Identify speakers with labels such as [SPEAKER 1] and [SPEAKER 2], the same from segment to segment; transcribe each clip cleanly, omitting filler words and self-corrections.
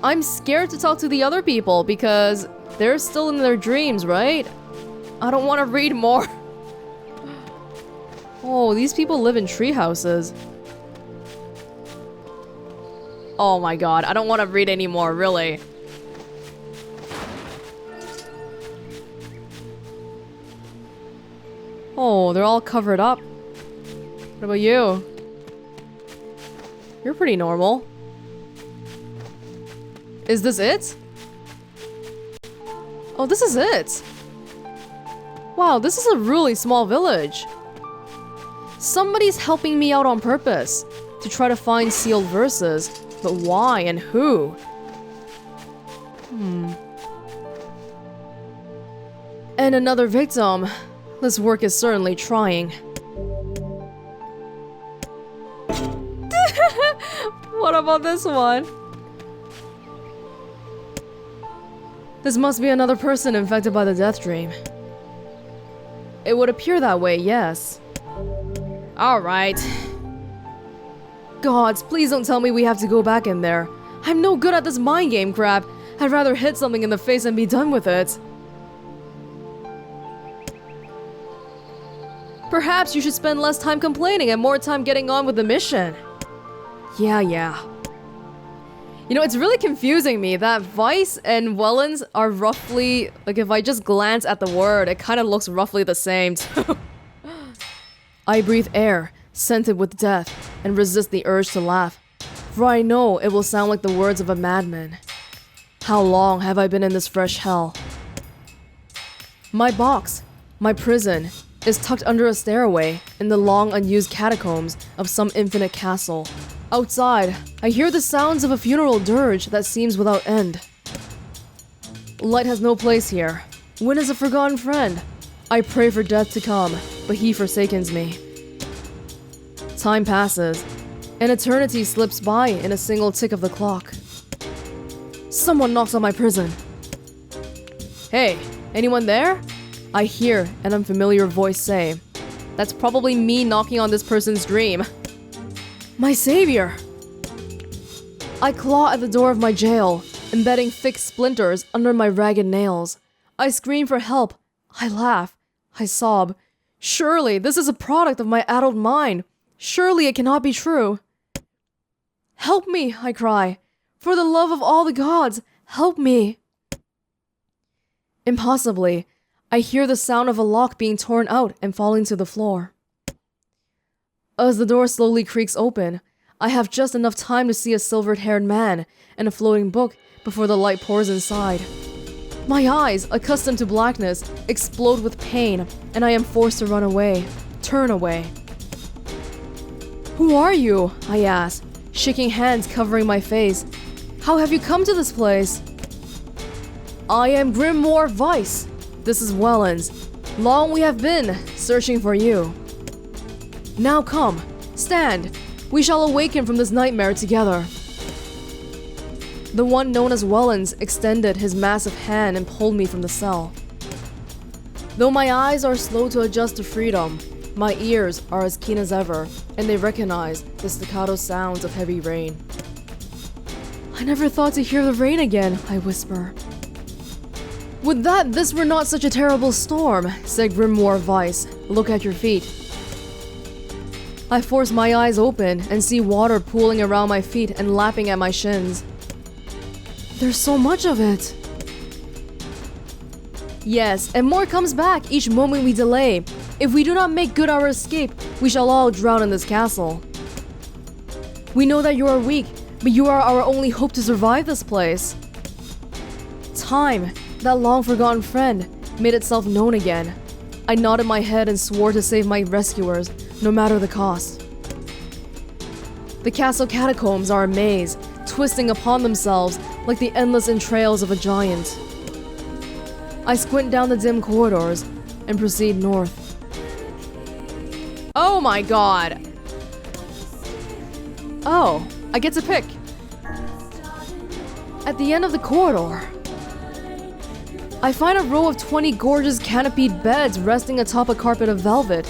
[SPEAKER 1] I'm scared to talk to the other people because they're still in their dreams, right? I don't want to read more. Oh, these people live in tree houses. Oh my god, I don't want to read anymore, really. Oh, they're all covered up. What about you? You're pretty normal. Is this it? Oh, this is it. Wow, this is a really small village. Somebody's helping me out on purpose to try to find sealed verses, but why and who? And another victim. This work is certainly trying. What about this one? This must be another person infected by the Deathdream. It would appear that way, yes. Alright. Gods, please don't tell me we have to go back in there. I'm no good at this mind game crap. I'd rather hit something in the face and be done with it. Perhaps you should spend less time complaining and more time getting on with the mission. Yeah. You know, it's really confusing me that Vice and Welonz are roughly... Like, if I just glance at the word, it kind of looks roughly the same, too. I breathe air, scented with death, and resist the urge to laugh, for I know it will sound like the words of a madman. How long have I been in this fresh hell? My box, my prison, is tucked under a stairway in the long unused catacombs of some infinite castle. Outside, I hear the sounds of a funeral dirge that seems without end. Light has no place here. Win is a forgotten friend. I pray for death to come, but he forsakens me. Time passes. An eternity slips by in a single tick of the clock. Someone knocks on my prison. Hey, anyone there? I hear an unfamiliar voice say. That's probably me knocking on this person's dream. My savior! I claw at the door of my jail, embedding thick splinters under my ragged nails. I scream for help. I laugh. I sob. Surely this is a product of my addled mind. Surely it cannot be true. Help me, I cry. For the love of all the gods, help me. Impossibly, I hear the sound of a lock being torn out and falling to the floor. As the door slowly creaks open, I have just enough time to see a silvered-haired man and a floating book before the light pours inside. My eyes, accustomed to blackness, explode with pain, and I am forced to run away, turn away. Who are you? I ask, shaking hands covering my face. How have you come to this place? I am Grimoire Vice. This is Welonz. Long we have been searching for you. Now come, stand. We shall awaken from this nightmare together. The one known as Welonz extended his massive hand and pulled me from the cell. Though my eyes are slow to adjust to freedom, my ears are as keen as ever, and they recognize the staccato sounds of heavy rain. I never thought to hear the rain again, I whisper. Would that this were not such a terrible storm, said Grimoire Vice. Look at your feet. I force my eyes open and see water pooling around my feet and lapping at my shins. There's so much of it. Yes, and more comes back each moment we delay. If we do not make good our escape, we shall all drown in this castle. We know that you are weak, but you are our only hope to survive this place. Time, that long-forgotten friend, made itself known again. I nodded my head and swore to save my rescuers, no matter the cost. The castle catacombs are a maze, twisting upon themselves like the endless entrails of a giant. I squint down the dim corridors and proceed north. Oh my god! Oh, I get to pick. At the end of the corridor, I find a row of 20 gorgeous canopied beds resting atop a carpet of velvet.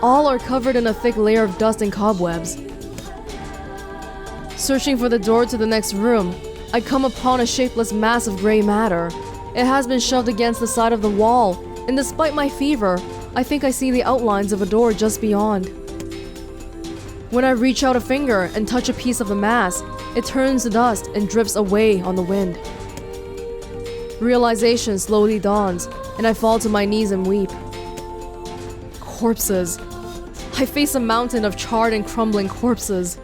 [SPEAKER 1] All are covered in a thick layer of dust and cobwebs. Searching for the door to the next room, I come upon a shapeless mass of gray matter. It has been shoved against the side of the wall, and despite my fever, I think I see the outlines of a door just beyond. When I reach out a finger and touch a piece of the mass, it turns to dust and drifts away on the wind. Realization slowly dawns, and I fall to my knees and weep. Corpses. I face a mountain of charred and crumbling corpses.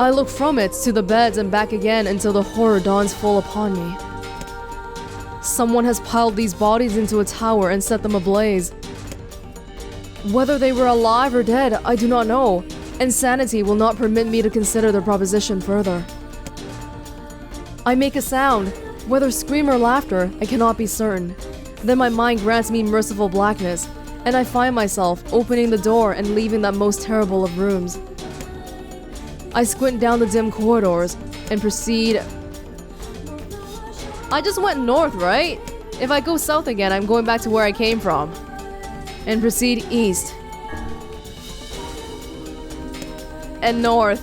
[SPEAKER 1] I look from it to the beds and back again until the horror dawns full upon me. Someone has piled these bodies into a tower and set them ablaze. Whether they were alive or dead, I do not know, and sanity will not permit me to consider their proposition further. I make a sound, whether scream or laughter, I cannot be certain. Then my mind grants me merciful blackness, and I find myself opening the door and leaving that most terrible of rooms. I squint down the dim corridors and proceed. I just went north, right? If I go south again, I'm going back to where I came from. And proceed east. And north.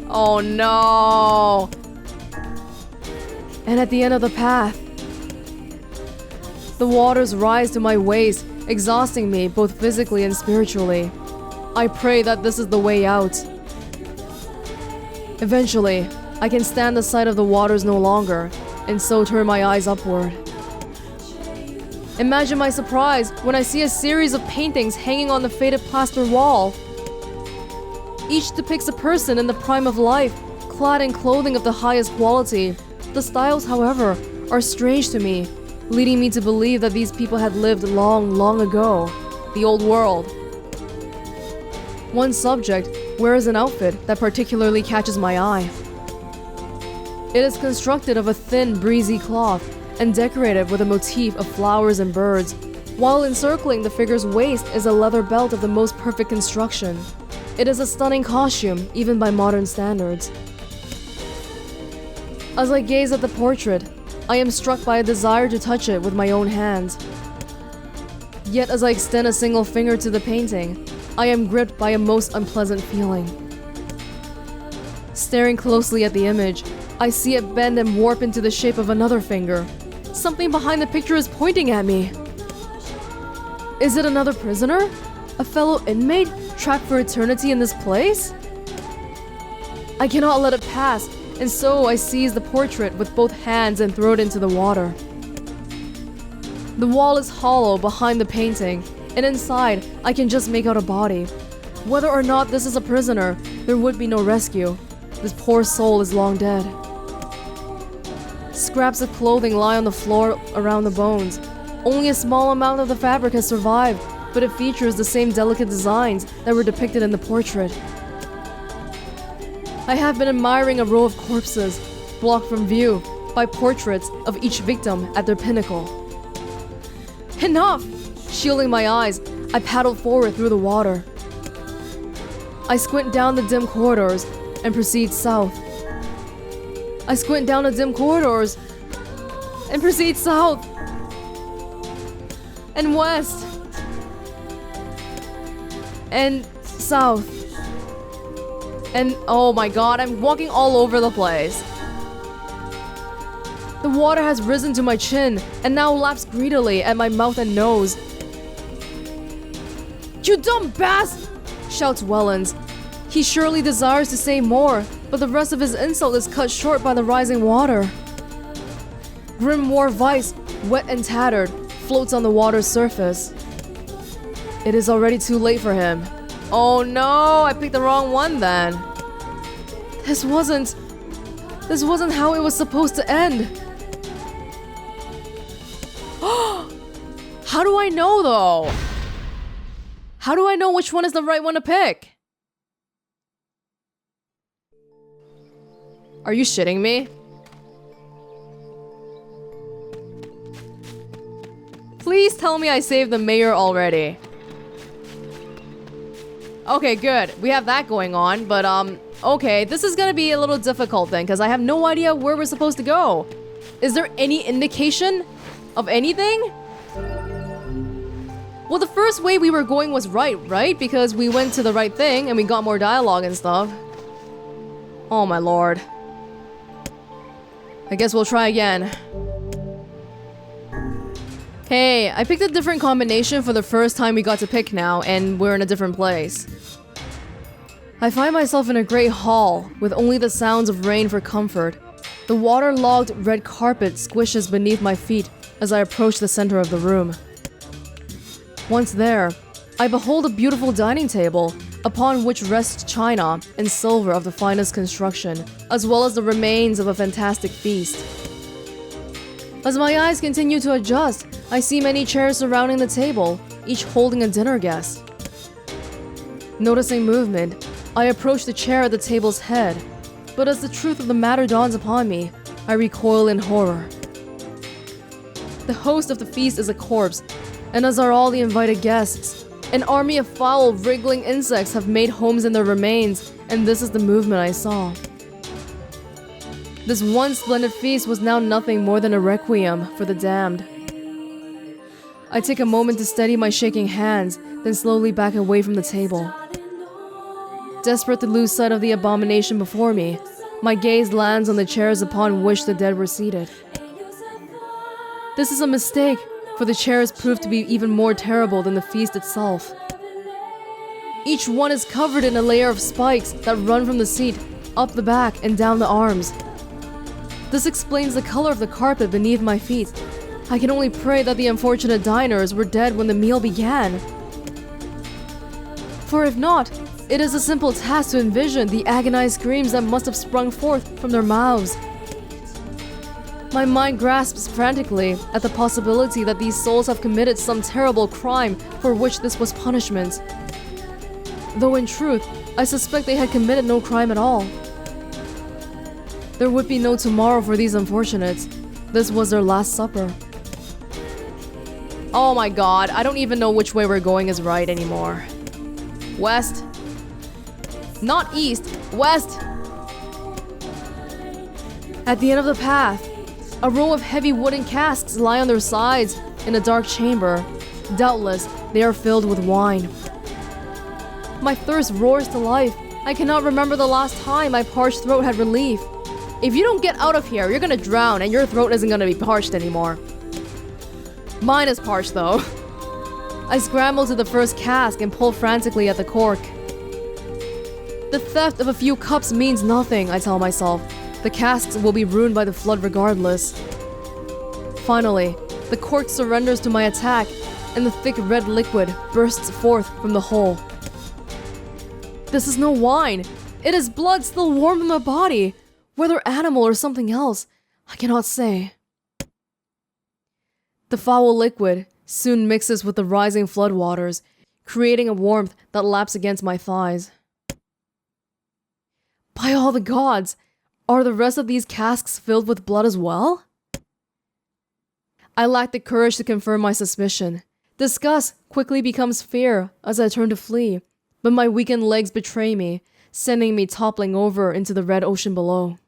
[SPEAKER 1] Oh no! And at the end of the path, the waters rise to my waist, exhausting me both physically and spiritually. I pray that this is the way out. Eventually, I can stand the sight of the waters no longer, and so turn my eyes upward. Imagine my surprise when I see a series of paintings hanging on the faded plaster wall. Each depicts a person in the prime of life, clad in clothing of the highest quality. The styles, however, are strange to me, leading me to believe that these people had lived long, long ago. The old world. One subject wears an outfit that particularly catches my eye. It is constructed of a thin, breezy cloth and decorated with a motif of flowers and birds, while encircling the figure's waist is a leather belt of the most perfect construction. It is a stunning costume, even by modern standards. As I gaze at the portrait, I am struck by a desire to touch it with my own hands. Yet as I extend a single finger to the painting, I am gripped by a most unpleasant feeling. Staring closely at the image, I see it bend and warp into the shape of another finger. Something behind the picture is pointing at me. Is it another prisoner? A fellow inmate trapped for eternity in this place? I cannot let it pass, and so I seize the portrait with both hands and throw it into the water. The wall is hollow behind the painting, and inside I can just make out a body. Whether or not this is a prisoner, there would be no rescue. This poor soul is long dead. Scraps of clothing lie on the floor around the bones. Only a small amount of the fabric has survived, but it features the same delicate designs that were depicted in the portrait. I have been admiring a row of corpses, blocked from view by portraits of each victim at their pinnacle. Enough! Shielding my eyes, I paddle forward through the water. I squint down the dim corridors and proceed south. I squint down the dim corridors and proceed south and west and south. And oh my god, I'm walking all over the place. The water has risen to my chin and now laps greedily at my mouth and nose. You dumb bass! Shouts Welonz. He surely desires to say more, but the rest of his insult is cut short by the rising water. Grim War Vice, wet and tattered, floats on the water's surface. It is already too late for him. Oh no, I picked the wrong one then. This wasn't how it was supposed to end. How do I know though? How do I know which one is the right one to pick? Are you shitting me? Please tell me I saved the mayor already. Okay, good. We have that going on, but okay, this is gonna be a little difficult then, because I have no idea where we're supposed to go. Is there any indication of anything? Well, the first way we were going was right? Because we went to the right thing and we got more dialogue and stuff. Oh my lord. I guess we'll try again. Hey, I picked a different combination for the first time we got to pick now, and we're in a different place. I find myself in a great hall, with only the sounds of rain for comfort. The waterlogged red carpet squishes beneath my feet as I approach the center of the room. Once there, I behold a beautiful dining table, upon which rests china and silver of the finest construction, as well as the remains of a fantastic feast. As my eyes continue to adjust, I see many chairs surrounding the table, each holding a dinner guest. Noticing movement, I approach the chair at the table's head, but as the truth of the matter dawns upon me, I recoil in horror. The host of the feast is a corpse, and as are all the invited guests. An army of foul, wriggling insects have made homes in their remains, and this is the movement I saw. This once splendid feast was now nothing more than a requiem for the damned. I take a moment to steady my shaking hands, then slowly back away from the table. Desperate to lose sight of the abomination before me, my gaze lands on the chairs upon which the dead were seated. This is a mistake, for the chairs prove to be even more terrible than the feast itself. Each one is covered in a layer of spikes that run from the seat, up the back, and down the arms. This explains the color of the carpet beneath my feet. I can only pray that the unfortunate diners were dead when the meal began. For if not, it is a simple task to envision the agonized screams that must have sprung forth from their mouths. My mind grasps frantically at the possibility that these souls have committed some terrible crime for which this was punishment. Though in truth, I suspect they had committed no crime at all. There would be no tomorrow for these unfortunates. This was their last supper. Oh my god, I don't even know which way we're going is right anymore. West. Not east, west! At the end of the path, a row of heavy wooden casks lie on their sides in a dark chamber. Doubtless, they are filled with wine. My thirst roars to life. I cannot remember the last time my parched throat had relief. If you don't get out of here, you're gonna drown and your throat isn't gonna be parched anymore. Mine is parched though. I scramble to the first cask and pull frantically at the cork. The theft of a few cups means nothing, I tell myself. The casks will be ruined by the flood regardless. Finally, the cork surrenders to my attack, and the thick red liquid bursts forth from the hole. This is no wine. It is blood still warm in my body. Whether animal or something else, I cannot say. The foul liquid soon mixes with the rising floodwaters, creating a warmth that laps against my thighs. By all the gods! Are the rest of these casks filled with blood as well? I lack the courage to confirm my suspicion. Disgust quickly becomes fear as I turn to flee, but my weakened legs betray me, sending me toppling over into the red ocean below.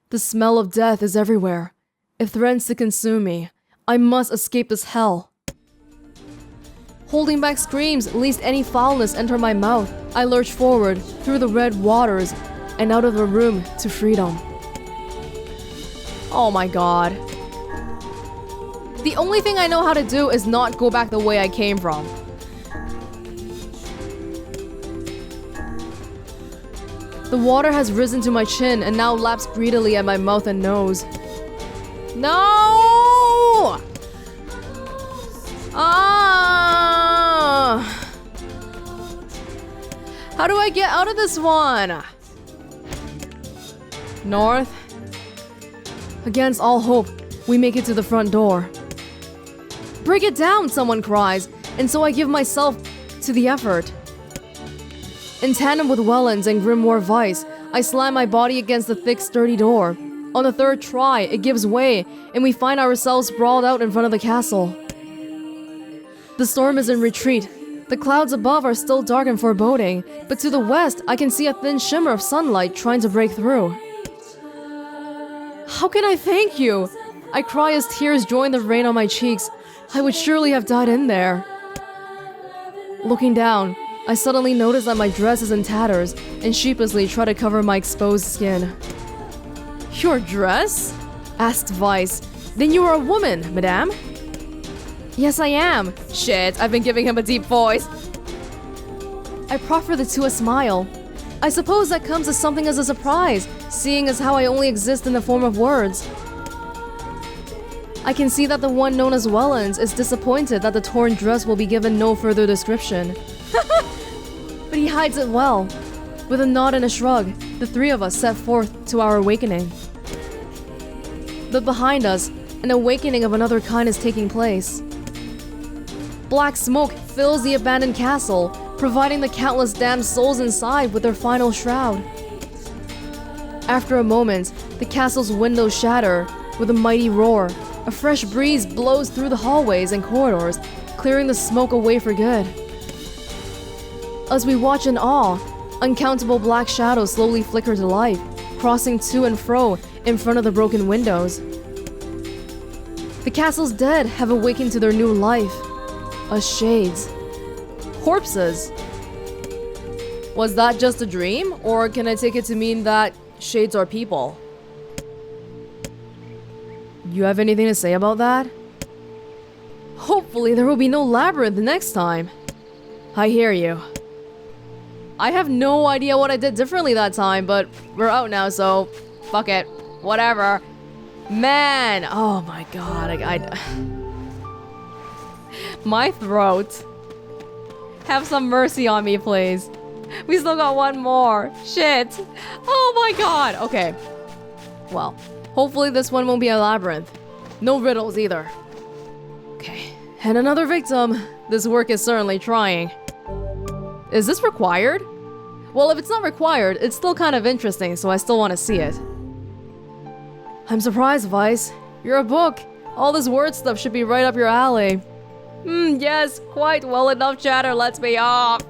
[SPEAKER 1] The smell of death is everywhere. It threatens to consume me. I must escape this hell. Holding back screams lest any foulness enter my mouth, I lurch forward through the red waters and out of the room to freedom. Oh my god. The only thing I know how to do is not go back the way I came from. The water has risen to my chin and now laps greedily at my mouth and nose. No! How do I get out of this one? North. Against all hope, we make it to the front door. Break it down, someone cries, and so I give myself to the effort. In tandem with Welonz and Grimoire Vice, I slam my body against the thick, sturdy door. On the third try, it gives way, and we find ourselves sprawled out in front of the castle. The storm is in retreat. The clouds above are still dark and foreboding, but to the west, I can see a thin shimmer of sunlight trying to break through. How can I thank you? I cry as tears join the rain on my cheeks. I would surely have died in there. Looking down, I suddenly notice that my dress is in tatters and sheepishly try to cover my exposed skin. Your dress? Asked Vice. Then you are a woman, madame? Yes, I am. Shit, I've been giving him a deep voice. I proffer the two a smile. I suppose that comes as something as a surprise, seeing as how I only exist in the form of words. I can see that the one known as Welonz is disappointed that the torn dress will be given no further description. But he hides it well. With a nod and a shrug, the three of us set forth to our awakening. But behind us, an awakening of another kind is taking place. Black smoke fills the abandoned castle, providing the countless damned souls inside with their final shroud. After a moment, the castle's windows shatter with a mighty roar. A fresh breeze blows through the hallways and corridors, clearing the smoke away for good. As we watch in awe, uncountable black shadows slowly flicker to life, crossing to and fro in front of the broken windows. The castle's dead have awakened to their new life. As shades. Corpses. Was that just a dream, or can I take it to mean that shades are people? You have anything to say about that? Hopefully there will be no labyrinth next time. I hear you. I have no idea what I did differently that time, but we're out now, so fuck it. Whatever. Man, oh my god, my throat. Have some mercy on me, please. We still got one more. Shit. Oh my god. Okay. Well, hopefully this one won't be a labyrinth. No riddles either. Okay. And another victim. This work is certainly trying. Is this required? Well, if it's not required, it's still kind of interesting, so I still want to see it. I'm surprised, Vice. You're a book. All this word stuff should be right up your alley. Yes, quite well enough chatter lets me off.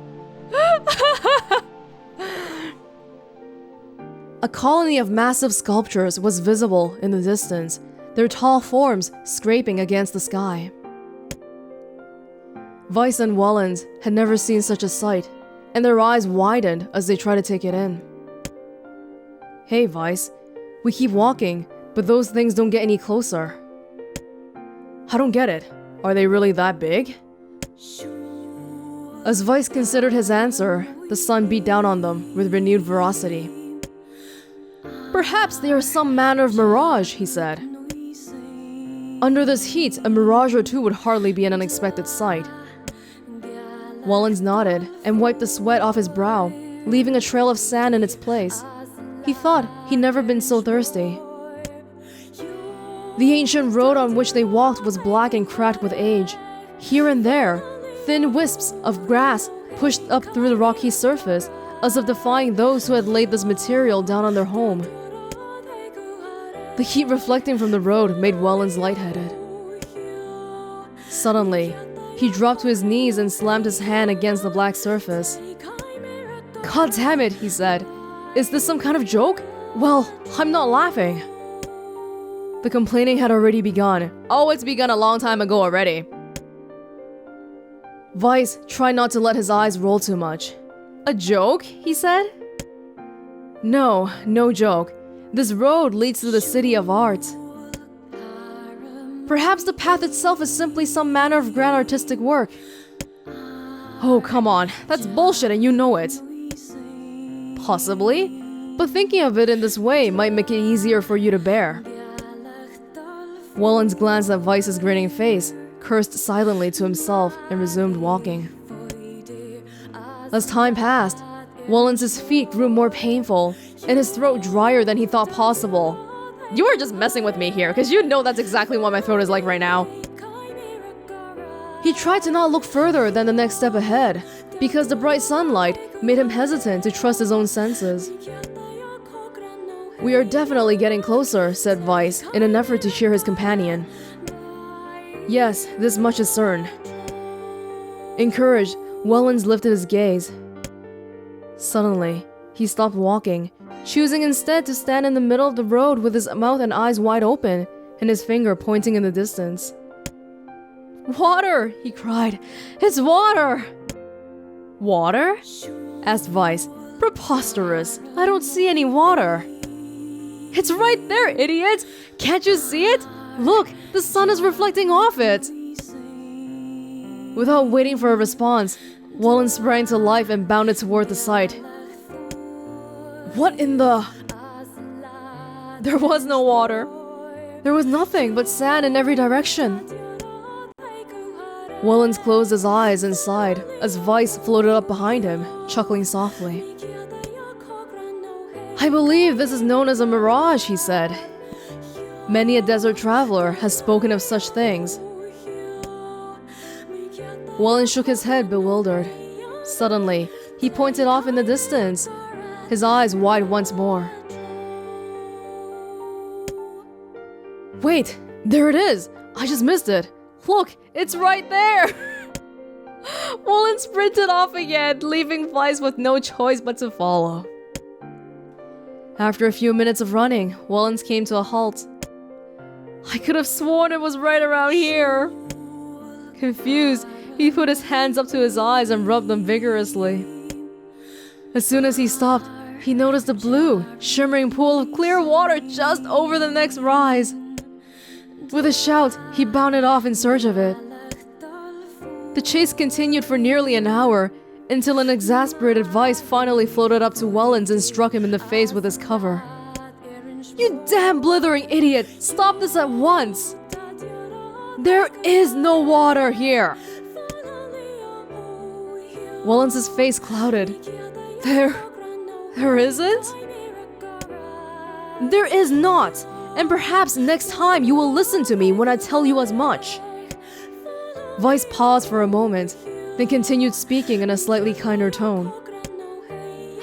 [SPEAKER 1] A colony of massive sculptures was visible in the distance, their tall forms scraping against the sky. Vice and Welonz had never seen such a sight, and their eyes widened as they tried to take it in. Hey, Vice. We keep walking, but those things don't get any closer. I don't get it. Are they really that big? As Vice considered his answer, the sun beat down on them with renewed ferocity. Perhaps they are some manner of mirage, he said. Under this heat, a mirage or two would hardly be an unexpected sight. Welonz nodded and wiped the sweat off his brow, leaving a trail of sand in its place. He thought he'd never been so thirsty. The ancient road on which they walked was black and cracked with age. Here and there, thin wisps of grass pushed up through the rocky surface, as if defying those who had laid this material down on their home. The heat reflecting from the road made Welonz lightheaded. Suddenly, he dropped to his knees and slammed his hand against the black surface. God damn it, he said. Is this some kind of joke? Well, I'm not laughing. The complaining had already begun. Oh, it's begun a long time ago already. Vice tried not to let his eyes roll too much. A joke, he said? No, no joke. This road leads to the city of art. Perhaps the path itself is simply some manner of grand artistic work. Oh, come on. That's bullshit and you know it. Possibly, but thinking of it in this way might make it easier for you to bear. Welonz glanced at Vice's grinning face, cursed silently to himself, and resumed walking. As time passed, Welonz's feet grew more painful, and his throat drier than he thought possible. You are just messing with me here, because you know that's exactly what my throat is like right now. He tried to not look further than the next step ahead, because the bright sunlight made him hesitant to trust his own senses. We are definitely getting closer, said Vice, in an effort to cheer his companion. Yes, this much is certain. Encouraged, Welonz lifted his gaze. Suddenly, he stopped walking, choosing instead to stand in the middle of the road with his mouth and eyes wide open, and his finger pointing in the distance. Water! He cried. It's water! Water? Asked Vice. Preposterous. I don't see any water. It's right there, idiot! Can't you see it? Look, the sun is reflecting off it. Without waiting for a response, Welonz sprang to life and bounded toward the sight. What in the... There was no water. There was nothing but sand in every direction. Welonz closed his eyes and sighed as Vice floated up behind him, chuckling softly. I believe this is known as a mirage, he said. Many a desert traveler has spoken of such things. Welonz shook his head, bewildered. Suddenly, he pointed off in the distance, his eyes wide once more. Wait, there it is! I just missed it! Look, it's right there! Welonz sprinted off again, leaving Vice with no choice but to follow. After a few minutes of running, Welonz came to a halt. I could have sworn it was right around here. Confused, he put his hands up to his eyes and rubbed them vigorously. As soon as he stopped, he noticed a blue, shimmering pool of clear water just over the next rise. With a shout, he bounded off in search of it. The chase continued for nearly an hour, until an exasperated Vice finally floated up to Welonz and struck him in the face with his cover. You damn blithering idiot! Stop this at once! There is no water here! Welonz's face clouded. There isn't? There is not! And perhaps next time you will listen to me when I tell you as much. Vice paused for a moment, then continued speaking in a slightly kinder tone.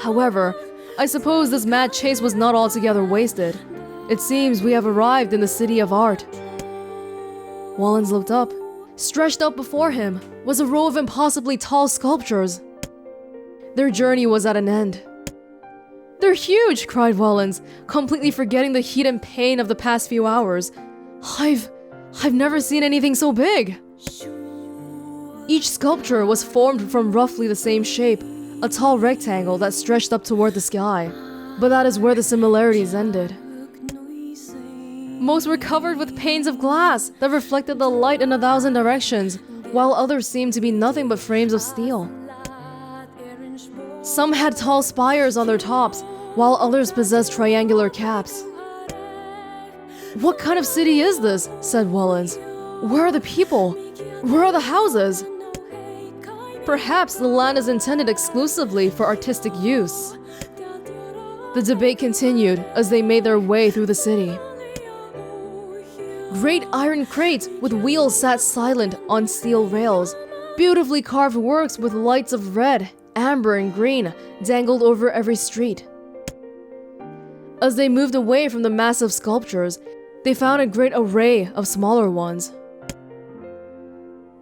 [SPEAKER 1] However, I suppose this mad chase was not altogether wasted. It seems we have arrived in the city of art. Welonz looked up. Stretched out before him was a row of impossibly tall sculptures. Their journey was at an end. They're huge, cried Welonz, completely forgetting the heat and pain of the past few hours. I've never seen anything so big. Each sculpture was formed from roughly the same shape, a tall rectangle that stretched up toward the sky, but that is where the similarities ended. Most were covered with panes of glass that reflected the light in 1,000 directions, while others seemed to be nothing but frames of steel. Some had tall spires on their tops, while others possessed triangular caps. What kind of city is this? Said Welonz. Where are the people? Where are the houses? Perhaps the land is intended exclusively for artistic use. The debate continued as they made their way through the city. Great iron crates with wheels sat silent on steel rails. Beautifully carved works with lights of red, amber, and green dangled over every street. As they moved away from the massive sculptures, they found a great array of smaller ones.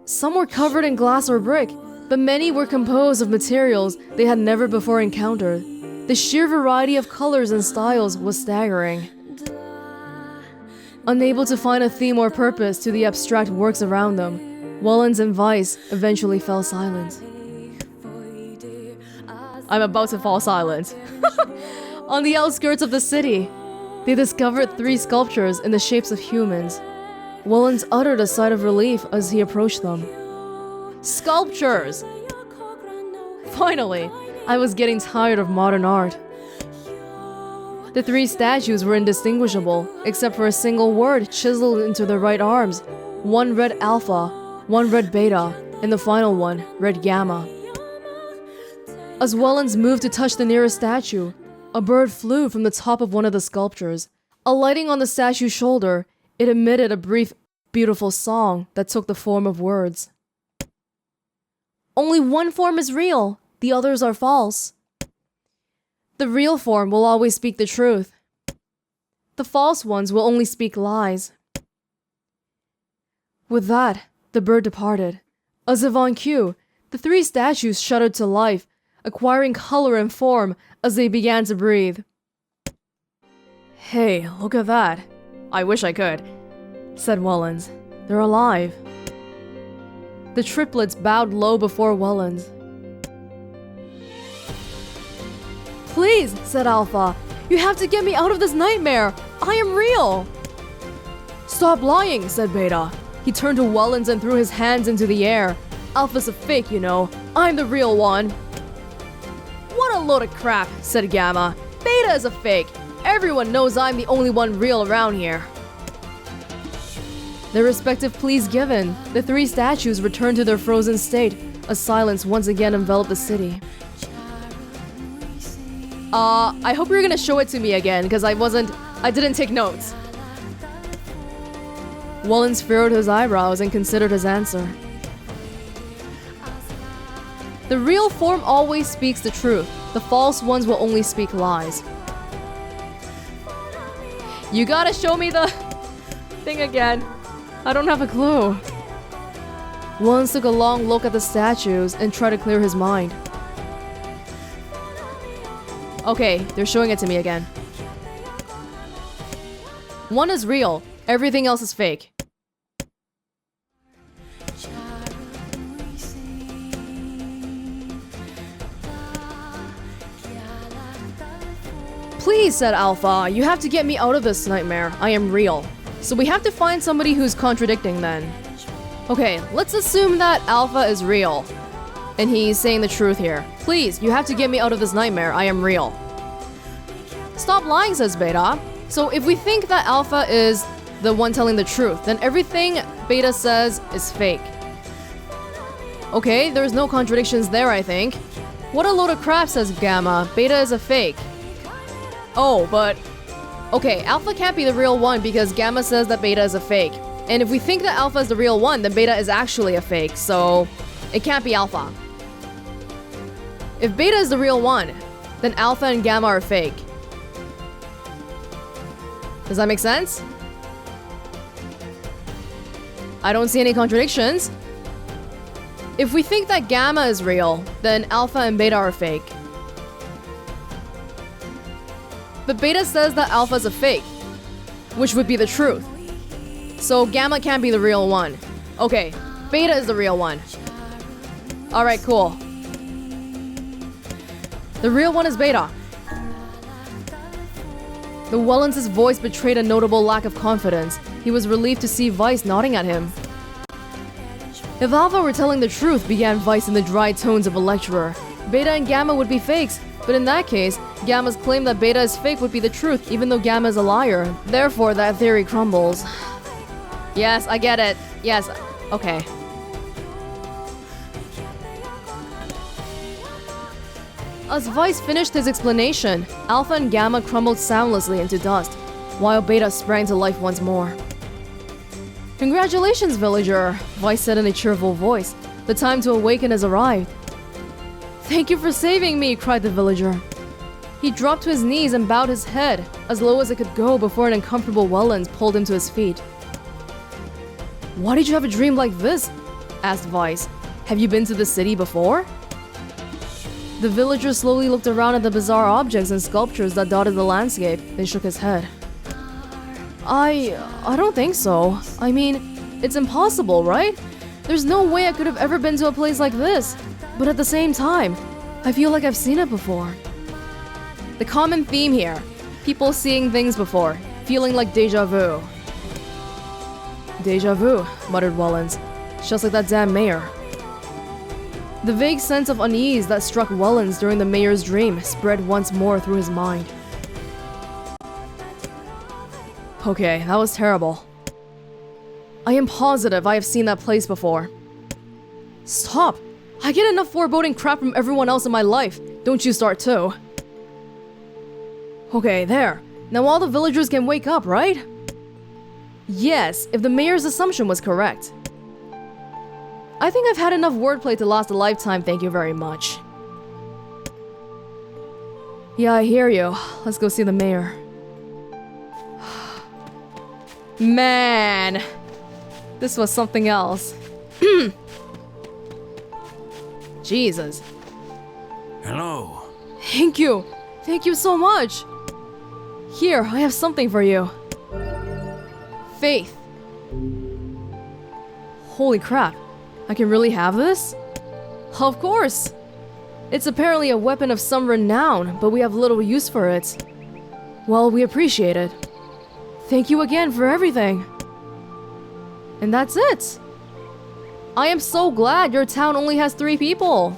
[SPEAKER 1] Some were covered in glass or brick, but many were composed of materials they had never before encountered. The sheer variety of colors and styles was staggering. Unable to find a theme or purpose to the abstract works around them, Welonz and Vice eventually fell silent. I'm about to fall silent. On the outskirts of the city, they discovered 3 sculptures in the shapes of humans. Welonz uttered a sigh of relief as he approached them. Sculptures! Finally, I was getting tired of modern art. The 3 statues were indistinguishable, except for a single word chiseled into their right arms. One read alpha, one read beta, and the final one read gamma. As Welonz moved to touch the nearest statue, a bird flew from the top of one of the sculptures. Alighting on the statue's shoulder, it emitted a brief, beautiful song that took the form of words. Only one form is real, the others are false. The real form will always speak the truth. The false ones will only speak lies. With that, the bird departed. As if on cue, the 3 statues shuddered to life, acquiring color and form as they began to breathe. Hey, look at that. I wish I could, said Welonz. They're alive. The triplets bowed low before Welonz. Please, said Alpha. You have to get me out of this nightmare. I am real. Stop lying, said Beta. He turned to Welonz and threw his hands into the air. Alpha's a fake, you know. I'm the real one. What a load of crap, said Gamma. Beta is a fake. Everyone knows I'm the only one real around here. Their respective pleas given, the three statues returned to their frozen state. A silence once again enveloped the city. I hope you're gonna show it to me again, because I didn't take notes. Welonz furrowed his eyebrows and considered his answer. The real form always speaks the truth. The false ones will only speak lies. You gotta show me the thing again. I don't have a clue. Welonz took a long look at the statues and tried to clear his mind. Okay, they're showing it to me again. One is real, everything else is fake. Please, said Alpha, you have to get me out of this nightmare. I am real. So we have to find somebody who's contradicting then. Okay, let's assume that Alpha is real. And he's saying the truth here. Please, you have to get me out of this nightmare. I am real. Stop lying, says Beta. So if we think that Alpha is the one telling the truth, then everything Beta says is fake. Okay, there's no contradictions there, I think. What a load of crap, says Gamma. Beta is a fake. Oh, but... Okay, Alpha can't be the real one because Gamma says that Beta is a fake. And if we think that Alpha is the real one, then Beta is actually a fake, so... It can't be Alpha. If Beta is the real one, then Alpha and Gamma are fake. Does that make sense? I don't see any contradictions. If we think that Gamma is real, then Alpha and Beta are fake. But Beta says that Alpha is a fake, which would be the truth. So Gamma can't be the real one. Okay, Beta is the real one. Alright, cool. The real one is Beta. The Welonz's voice betrayed a notable lack of confidence. He was relieved to see Vice nodding at him. If Alpha were telling the truth, began Vice in the dry tones of a lecturer, Beta and Gamma would be fakes. But in that case, Gamma's claim that Beta is fake would be the truth, even though Gamma is a liar. Therefore, that theory crumbles. Yes, I get it. Yes, okay. As Vice finished his explanation, Alpha and Gamma crumbled soundlessly into dust, while Beta sprang to life once more. Congratulations, villager, Vice said in a cheerful voice. The time to awaken has arrived. Thank you for saving me, cried the villager. He dropped to his knees and bowed his head, as low as it could go before an uncomfortable Welonz pulled him to his feet. Why did you have a dream like this? Asked Vice. Have you been to the city before? The villager slowly looked around at the bizarre objects and sculptures that dotted the landscape, then shook his head. I don't think so. I mean, it's impossible, right? There's no way I could have ever been to a place like this. But at the same time, I feel like I've seen it before. The common theme here. People seeing things before. Feeling like deja vu. Deja vu, muttered Welonz. Just like that damn mayor. The vague sense of unease that struck Welonz during the mayor's dream spread once more through his mind. Okay, that was terrible. I am positive I have seen that place before. Stop! I get enough foreboding crap from everyone else in my life. Don't you start too. Okay, there. Now all the villagers can wake up, right? Yes, if the mayor's assumption was correct. I think I've had enough wordplay to last a lifetime, thank you very much. Yeah, I hear you. Let's go see the mayor. Man! This was something else. Jesus.
[SPEAKER 2] Hello.
[SPEAKER 1] Thank you. Thank you so much. Here, I have something for you. Faith. Holy crap. I can really have this? Of course. It's apparently a weapon of some renown, but we have little use for it. Well, we appreciate it. Thank you again for everything. And that's it. I am so glad your town only has 3 people.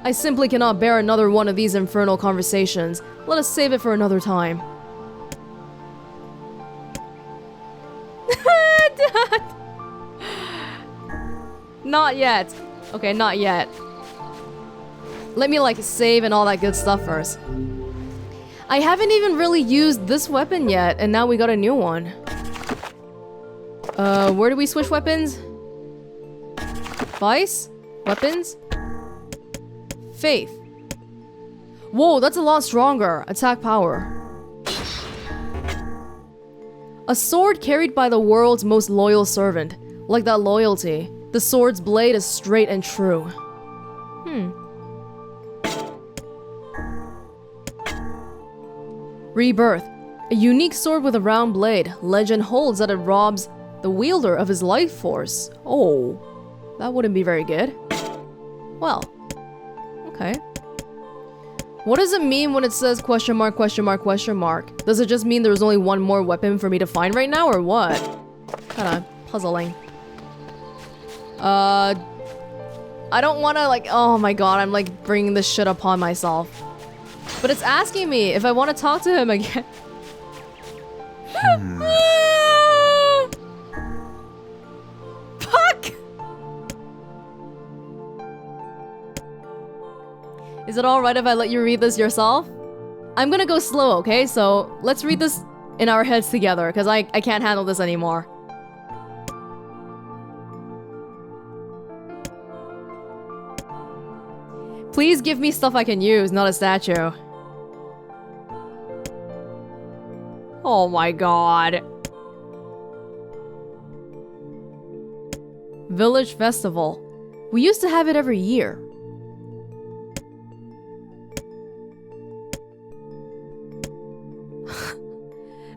[SPEAKER 1] I simply cannot bear another one of these infernal conversations. Let us save it for another time. Dad! Not yet. Okay, not yet. Let me like save and all that good stuff first. I haven't even really used this weapon yet, and now we got a new one. Where do we switch weapons? Vice? Weapons? Faith. Whoa, that's a lot stronger. Attack power. A sword carried by the world's most loyal servant. Like that loyalty. The sword's blade is straight and true. Rebirth. A unique sword with a round blade. Legend holds that it robs the wielder of his life force. Oh, that wouldn't be very good. Well, okay. What does it mean when it says question mark, question mark, question mark? Does it just mean there's only one more weapon for me to find right now, or what? Kinda puzzling. I don't wanna like, oh my god, I'm like bringing this shit upon myself. But it's asking me if I want to talk to him again. Fuck! Is it alright if I let you read this yourself? I'm gonna go slow, okay? So let's read this in our heads together, because I can't handle this anymore. Please give me stuff I can use, not a statue. Oh my god. Village Festival. We used to have it every year.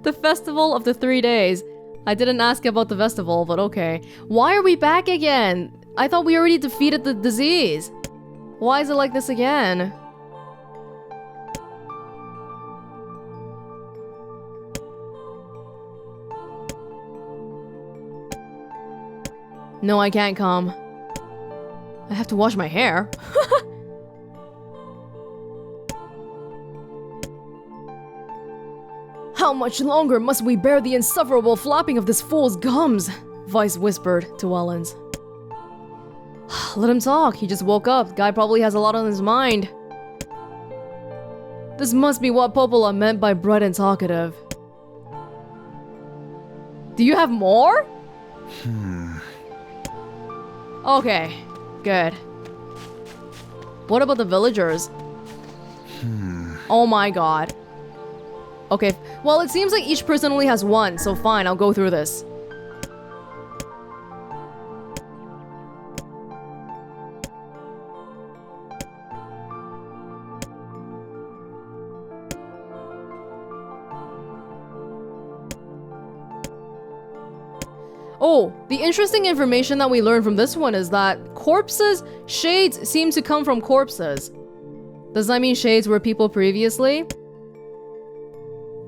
[SPEAKER 1] The festival of the 3 days. I didn't ask about the festival, but okay. Why are we back again? I thought we already defeated the disease. Why is it like this again? No, I can't come. I have to wash my hair. How much longer must we bear the insufferable flapping of this fool's gums? Vice whispered to Welonz. Let him talk. He just woke up. Guy probably has a lot on his mind. This must be what Popola meant by bright and talkative. Do you have more? Okay, good. What about the villagers? Oh my god. Okay, well it seems like each person only has one, so fine, I'll go through this. Oh, the interesting information that we learned from this one is that shades seem to come from corpses. Does that mean shades were people previously?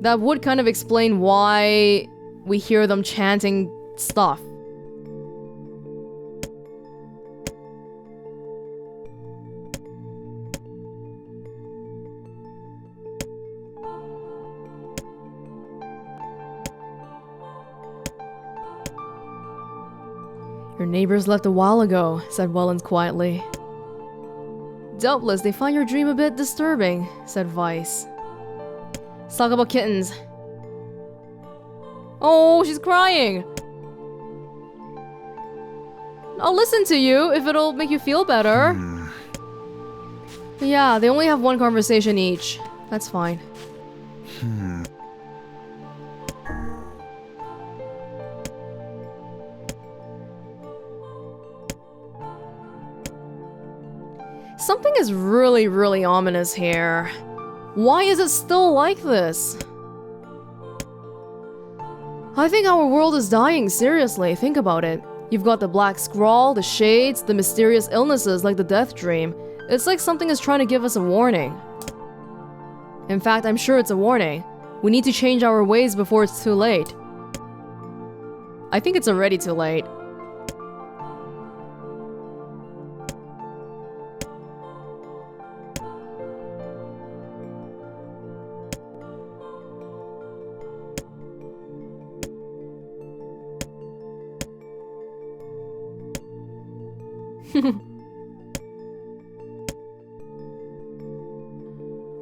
[SPEAKER 1] That would kind of explain why we hear them chanting stuff. Your neighbors left a while ago, said Welonz quietly. Doubtless they find your dream a bit disturbing, said Vice. Let's talk about kittens. Oh, she's crying! I'll listen to you if it'll make you feel better. But yeah, they only have one conversation each. That's fine. Something is really, really ominous here. Why is it still like this? I think our world is dying, seriously, think about it. You've got the Black Scrawl, the shades, the mysterious illnesses like the Deathdream. It's like something is trying to give us a warning. In fact, I'm sure it's a warning. We need to change our ways before it's too late. I think it's already too late.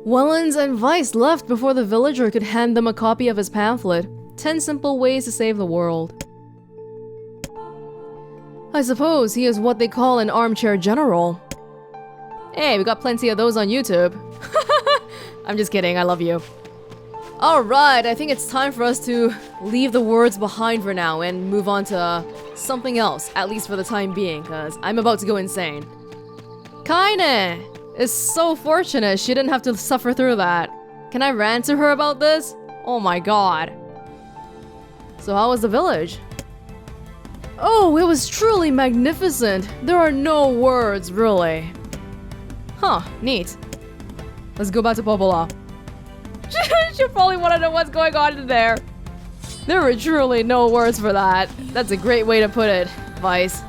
[SPEAKER 1] Welonz and Weiss left before the villager could hand them a copy of his pamphlet, 10 Simple Ways to Save the World. I suppose he is what they call an armchair general. Hey, we got plenty of those on YouTube. I'm just kidding, I love you. Alright, I think it's time for us to leave the words behind for now and move on to something else, at least for the time being, because I'm about to go insane. Kaine is so fortunate she didn't have to suffer through that. Can I rant to her about this? Oh my god. So how was the village? Oh, it was truly magnificent. There are no words, really. Huh, neat. Let's go back to Popola. She'll probably want to know what's going on in there. There were truly no words for that. That's a great way to put it, Weiss.